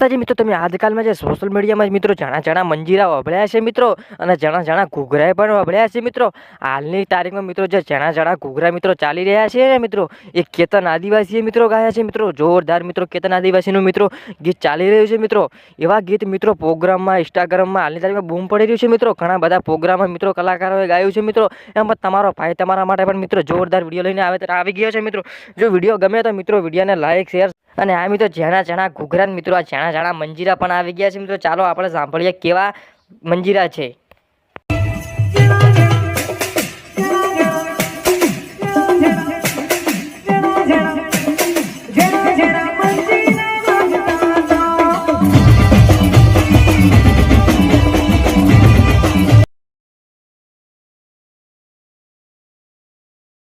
માતાજી મિત્રો, તમે આજકાલમાં જે સોશિયલ મીડિયામાં મિત્રો જણા મંજીરા વભળ્યા છે મિત્રો, અને જણા ઘૂઘરા પણ વભળ્યા છે મિત્રો. હાલની તારીખમાં મિત્રો જે જણા ઘૂઘરા મિત્રો ચાલી રહ્યા છે ને મિત્રો, એ કેતન આદિવાસીએ મિત્રો ગાયા છે મિત્રો. જોરદાર મિત્રો કેતન આદિવાસીનું મિત્રો ગીત ચાલી રહ્યું છે મિત્રો. એવા ગીત મિત્રો પ્રોગ્રામમાં ઇન્સ્ટાગ્રામમાં હાલની તારીખમાં બૂમ પડી રહ્યું છે મિત્રો. ઘણા બધા પ્રોગ્રામમાં મિત્રો કલાકારોએ ગાયું છે મિત્રો. એમાં તમારો ભાઈ તમારા માટે પણ મિત્રો જોરદાર વિડીયો લઈને આવી ગયો છે મિત્રો. જો વિડીયો ગમે તો મિત્રો વિડીયોને લાઈક શેર અને આ મિત્રો જણા ઘૂઘરા મિત્રો, આ જણા મંજીરા પણ આવી ગયા છે મિત્રો. ચાલો આપણે સાંભળીએ કેવા મંજીરા છે.